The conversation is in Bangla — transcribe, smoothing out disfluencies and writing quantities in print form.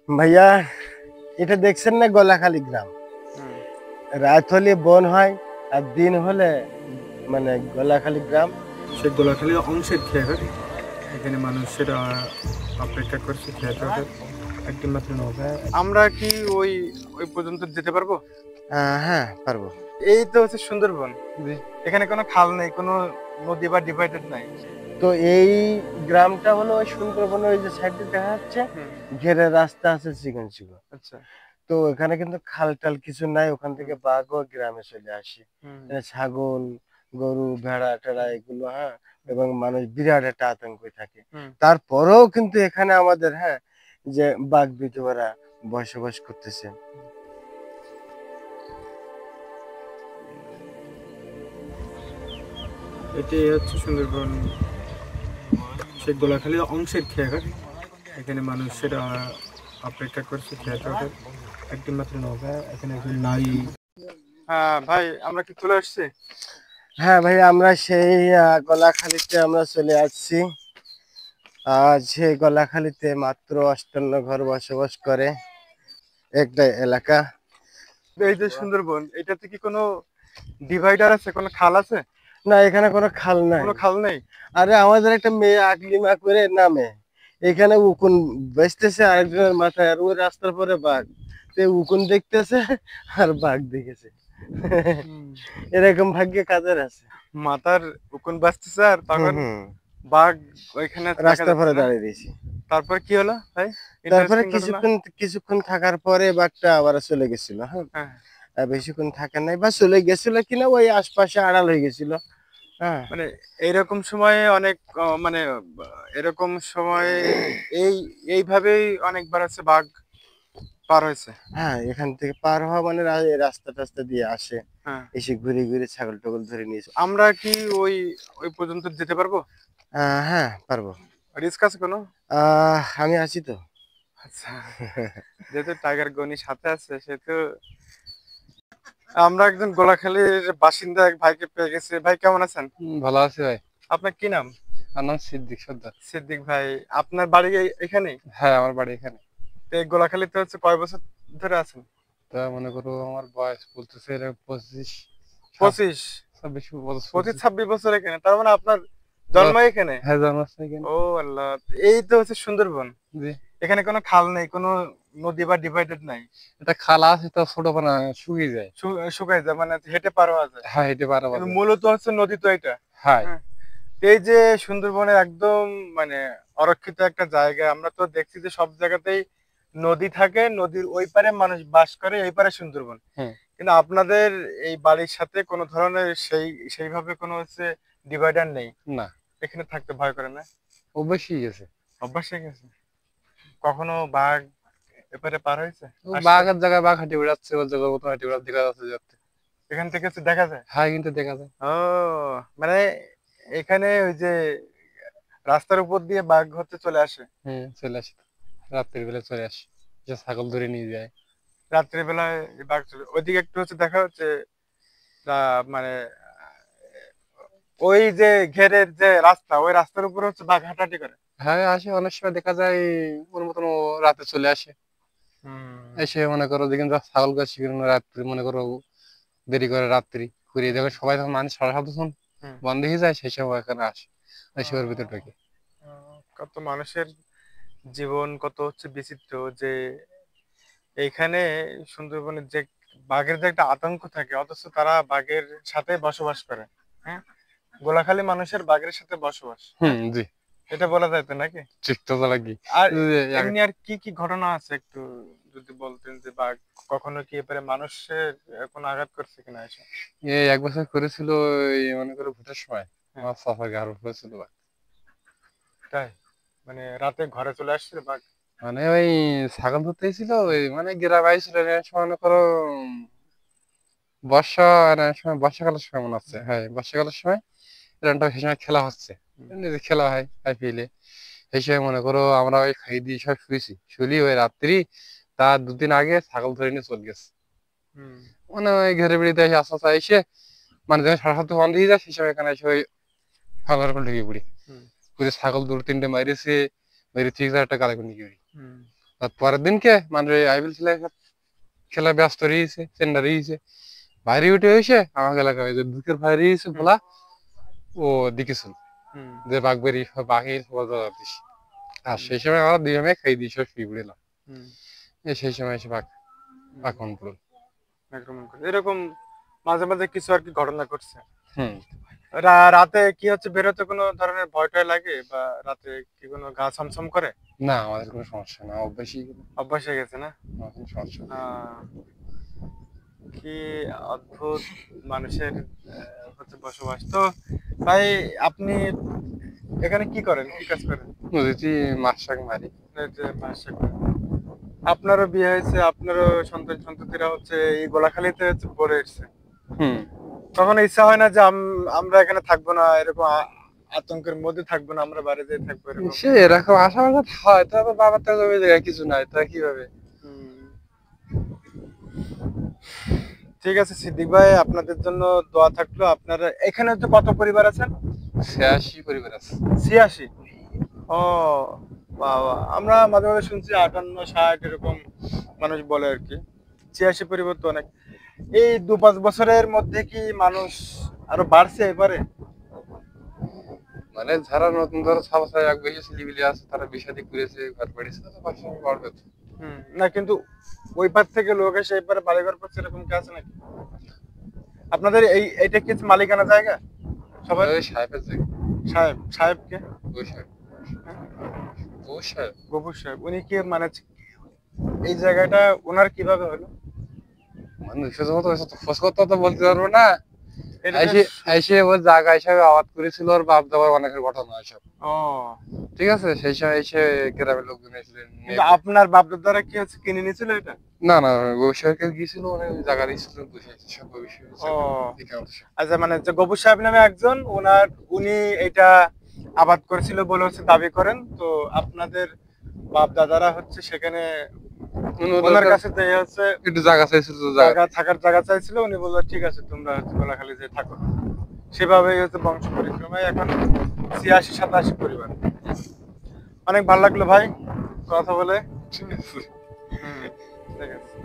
ভাইয়া, এটা দেখছেন না গলাখালি গ্রাম। হুম। রাত হলে বন হয় আর দিন হলে গলাখালি গ্রাম। সে গোলাখালী অংশের খেয়াঘাট, এখানে মানুষের অপেক্ষা করছে খেয়াঘাট একদম মাত্র নৌকা। আমরা কি ওই ওই পর্যন্ত যেতে পারবো? হ্যাঁ, পারবো। এই তো হচ্ছে সুন্দরবন। জি। এখানে কোনো খাল নেই, কোনো নদী বা ডিভাইডার নাই। তো এই গ্রামটা হলো ওই সুন্দরবনের ওই যে সাইডে দেখা যাচ্ছে, হুম। ঘেরে রাস্তা আছে চিকন চিকন। আচ্ছা। তো এখানে কিন্তু খাল টাল কিছু নাই, ওখান হুম। থেকে বাঘও গ্রামে চলে আসে। হুম। ছাগল, গরু, ভেড়া টেড়া এগুলো, হ্যাঁ। হুম। এবং মানুষ বিরাট একটা আতঙ্ক থাকে। হুম। তারপরেও কিন্তু এখানে আমাদের, হ্যাঁ, যে বাঘ বিধবারা বসবাস করতেছে। এটি হচ্ছে সুন্দরবন, সে গোলাখালী অংশের খেয়াঘাট, এখানে মানুষের অপেক্ষা করছে খেয়াঘাটের একদম মাত্র নৌকা। এখানে একজন নারী। হ্যাঁ ভাই, আমরা কি চলে আসছি? হ্যাঁ ভাই, আমরা সেই গলাখালিতে আমরা চলে আসছি। সেই গলাখালিতে মাত্র 58 ঘর বসবাস করে একটা এলাকা। এই যে সুন্দরবন, এটাতে কি কোনো ডিভাইডার আছে, কোনো খাল আছে? না, এখানে কোনো খাল নাই। কোনো খাল নেই। আরে আমাদের একটা মেয়ে আকলিমা করে নামে, এখানে উকুন বেচতেছে আরেকজনের মাথায়, আর ওই রাস্তার পরে বাঘ। তো উকুন দেখতেছে আর বাঘ দেখেছে। হুম। এরকম ভাগ্যে কাদের আছে। মাথার উকুন বাজতেছে আর হুম তখন হুম বাঘ ওইখানে দেখা রাস্তার যাচ্ছে পরে না। দাঁড়িয়ে দিয়েছি। তারপর কি হলো ভাই? তারপরে ইন্টারেস্টিং ঘটনা। কিছুক্ষণ কিছুক্ষণ থাকার পরে বাঘটা আবার চলে গেছিল, হ্যাঁ। হ্যাঁ। বেশিক্ষণ থাকে নাই বা চলে গেছিল কিনা ওই আশপাশে আড়াল হয়ে গেছিল, হ্যাঁ। মানে এইরকম সময়ে অনেক মানে এরকম সময়ে এই এইভাবেই অনেকবার হচ্ছে বাঘ পার হয়েছে। হ্যাঁ, এখান থেকে পার হওয়া মানে এই রাস্তা টাস্তা দিয়ে আসে, হ্যাঁ। এসে ঘুরে ঘুরে ছাগল টাগল ধরে নিয়েছে। আমরা কি ওই ওই পর্যন্ত যেতে পারবো? হ্যাঁ, পারবো। রিস্ক আছে কোনো? আমি আছি তো। আচ্ছা। যেহেতু টাইগার গনি সাথে আছে সেহেতু আমরা একজন গোলাখালীর বাসিন্দা এক ভাইকে পেয়ে গেছি। ভাই কেমন আছেন? ভালো আছি ভাই। আপনার কি নাম? আমার নাম সিদ্দিক সর্দার। সিদ্দিক ভাই। আপনার বাড়ি এখানেই? হ্যাঁ, আমার বাড়ি এখানে। তো এই গোলাখালীতে হচ্ছে কয় বছর ধরে আছেন? তা মনে করো আমার বয়স বলতেছে এরকম 25 25। 26 বছর 25 চলছে। 26 বছর এখানে, তার মানে আপনার জন্ম এখানে? হ্যাঁ, জন্মাচ্ছে এখানে। ও আল্লাহ। এই তো হচ্ছে সুন্দরবন। জি। এখানে কোনো খাল নেই, কোনো নদী বা ডিভাইডার নাই। এটা খালা আছে তো, ছোট পানা শুকিয়ে যায়। শুকায় যায়, মানে হেঁটে পার হওয়া যায়। হ্যাঁ, হেঁটে পারা কিন্তু যাবে। মূলত হচ্ছে নদী তো এটা। হ্যাঁ। হ্যাঁ। এই যে সুন্দরবনের একদম মানে অরক্ষিত একটা জায়গা, আমরা তো দেখছি যে সব জায়গাতেই নদী থাকে, নদীর ওই পারে মানুষ বাস করে, এই পারে সুন্দরবন। হুম। কিন্তু আপনাদের এই বাড়ির সাথে কোনো ধরনের সেইভাবে কোনো হচ্ছে ডিভাইডার নেই। না, এখানে থাকতে ভয় করে না? অবশ্যই গেছে। অভ্যাস হয়ে গেছে। কখনো বাঘ এপারে পার হয়েছে? ও আসছে? বাঘের জায়গায় বাঘ হাঁটে বেড়াচ্ছে, ওর জায়গায় মতো হাঁটে বেড়াচ্ছে, দেখা যাচ্ছে যাচ্ছে। এখান থেকে হচ্ছে দেখা যায়? হ্যাঁ, কিন্তু দেখা যায়। ও, মানে এখানে ওই যে রাস্তার উপর দিয়ে বাঘ হচ্ছে চলে আসে? হুম, চলে আসে। রাত্রির বেলা চলে আসে, যে ছাগল ধরে নিয়ে যায়। রাত্রিবেলায় বাঘ চলে ওইদিকে একটু হচ্ছে দেখা হচ্ছে মানে ওই যে ঘেরের যে রাস্তা, ওই রাস্তার উপরে হচ্ছে বাঘ হাঁটাহাঁটি করে? হ্যাঁ, আসে, অনেক সময় দেখা যায় ওর মতন ও রাতে চলে আসে। হুম। এসে মনে করো যেখানে ছাগল গাছ সেখানে রাত্রি মনে করো দেরি করে রাত্রি ঘুরিয়ে দেখো সবাই তখন মানুষ সারা সাত যখন হুম। বন্ধ হয়ে যায় সেই সময় এখানে আসে, এসে ওর ভিতরে ঢোকে। কত মানুষের জীবন কত হচ্ছে বিচিত্র যে এইখানে সুন্দরবনের যে বাঘের যে একটা আতঙ্ক থাকে, অথচ তারা বাঘের সাথে বসবাস করে। হ্যাঁ। গোলাখালী মানুষের বাঘের সাথে বসবাস, হ্যাঁ, জি। এটা বলা যায় তো নাকি? ঠিক তো লাগি। আর এমনি আর কি কি ঘটনা আছে একটু যদি বলতেন, যে বাঘ কখনো কি এবারে মানুষের কোনো আঘাত করছে কিনা এসে? এই এক বছর করেছিল, এই মনে করো ভোটের সময় হ্যাঁ। আমার চাষা গাড় করেছিল। তাই? মানে রাতে ঘরে চলে আসছে বাঘ? মানে ওই ছাগল ধরতে ছিল, ওই মানে গ্রামে আইছিল মনে করো বর্ষা, সময় বর্ষাকালের সময় মনে হচ্ছে, হ্যাঁ বর্ষাকালের সময় এরকমটা সেই সময় খেলা হচ্ছে, নিজে খেলা হয় আইপিএলে। সেই সময় মনে করো আমরা ওই খাই দিয়ে সব শুয়েছি, শুলি ওই রাত্রি তার দুদিন আগে ছাগল ধরে নিয়ে চলে গেছে। হুম। মানে ওই ঘেরে বেড়িতে এসে আস্তে আস্তে এসে মানে যখন সাড়ে সাতটা বন্ধ হয়ে যায় সেই সময় এখানে এসে ওই ফাঁকার করে ঢুকে পড়ি। হুম। ওই যে ছাগল 2-3টে মারিছে, মেরে ঠিক একটা গালে করে নিয়ে পড়ি। হুম। তার পরের দিনকে মানে আইপিএল খেলা ব্যস্ত রয়েছে, চেন্ডা রয়েছে, বাইরে উঠে এসে আমাকে এলাকায় যে দুঃখের ভাই রয়েছে বলা ও দিকেছিল হুম যে বাঘবেরি বাঘের খবর দিস। আর সেই সময় আমরা দুই মেয়ে খাই দিই সব শুয়ে পড়লাম। হুম সেই সময় এসে বাঘ আক্রমণ করল। আক্রমণ করে এরকম মাঝে মাঝে কিছু আর কি ঘটনা ঘটছে। হুম। রাতে কি হচ্ছে বেরোতে কোনো ধরনের ভয় টয় লাগে বা রাতে কি কোনো গা ছমছম করে? না আমাদের কোনো সমস্যা না, অভ্যাসই অভ্যাস হয়ে গেছে না? কোনো সমস্যা নেই। আহ, কি অদ্ভুত মানুষের হচ্ছে বসবাস। তো ভাই আপনি এখানে কি করেন, কি কাজ করেন? নদীতে মাছ শাক মারি। এই যে বাসা করেন। আপনারও বিয়ে হয়েছে, আপনারও সন্তান সন্ততিরা হচ্ছে এই গোলাখালীতে হচ্ছে পড়ে এসছে। হুম। কখনো ইচ্ছা হয় না যে আমরা এখানে থাকবো না, এরকম আতঙ্কের মধ্যে থাকবো না, আমরা বাইরে যেয়ে থাকবো এরকম? সে এরকম আশাবাদ হয়, তবে বাবার তো ওই জায়গায় কিছু নাই, তা কিভাবে? হুম। ঠিক আছে সিদ্দিক ভাই, আপনাদের জন্য দোয়া থাকলো। আপনারা এখানে তো কত পরিবার আছেন? 86 পরিবার আছে। 86? ও বাবা, আমরা মাঝে মাঝে শুনছি 58 60 এরকম মানুষ বলে আর কি। 86 পরিবার তো অনেক। এই 2-5 বছরের মধ্যে কি মানুষ আরো বাড়ছে এবারে? মানে যারা নতুন ধরো 6 বছর এক বয়সী ছেলেপিলে আছে তারা বিয়ে শাদী করেছে, ঘর বাড়িছে, তাদের পাশে বাড়বে তো। না কিন্তু ওই পার থেকে লোক এসে এই পারে বাড়িঘর করছে, এরকম কি আছে নাকি? আপনাদের এইটা কি মালিকানা জায়গা সবাই? ওই সাহেবের জায়গা। সাহেব কে? ওই সাহেব। ও সাহেব। গফুর সাহেব, উনি কি মানে এই জায়গাটা ওনার কিভাবে হলো? মানুষ তো খোঁজ করতে তো বলতে পারবো না। এটা এসে এসে ওর জায়গা হিসাবে আবাদ করেছিল, ওর বাপ দাবার অনেকের ঘটনা এসব। ও, ঠিক আছে, সেই সময় এসে গ্রামের লোকজন এসেছিলেন। কিন্তু আপনার বাপ দাদারা কি হচ্ছে কিনে নিয়েছিল এটা? না না, গবেষকের গিয়েছিল, অনেক জায়গা দিয়েছিল, বসে আছে সব গবেষক। ও আচ্ছা, মানে যে গফুর সাহেব নামে একজন, উনি এটা আবাদ করেছিল বলে হচ্ছে দাবি করেন। তো আপনাদের বাপ দাদারা হচ্ছে সেখানে ওনার কাছে যে হচ্ছে একটু জায়গা চাইছিল, থাকার জায়গা চাইছিল। উনি বললো ঠিক আছে তোমরা হচ্ছে গোলাখালী যে থাকো। সেভাবেই হচ্ছে বংশ পরিক্রমায় এখন 86-87 পরিবার। অনেক ভালো লাগলো ভাই কথা বলে। ঠিক আছে। ঠিক আছে।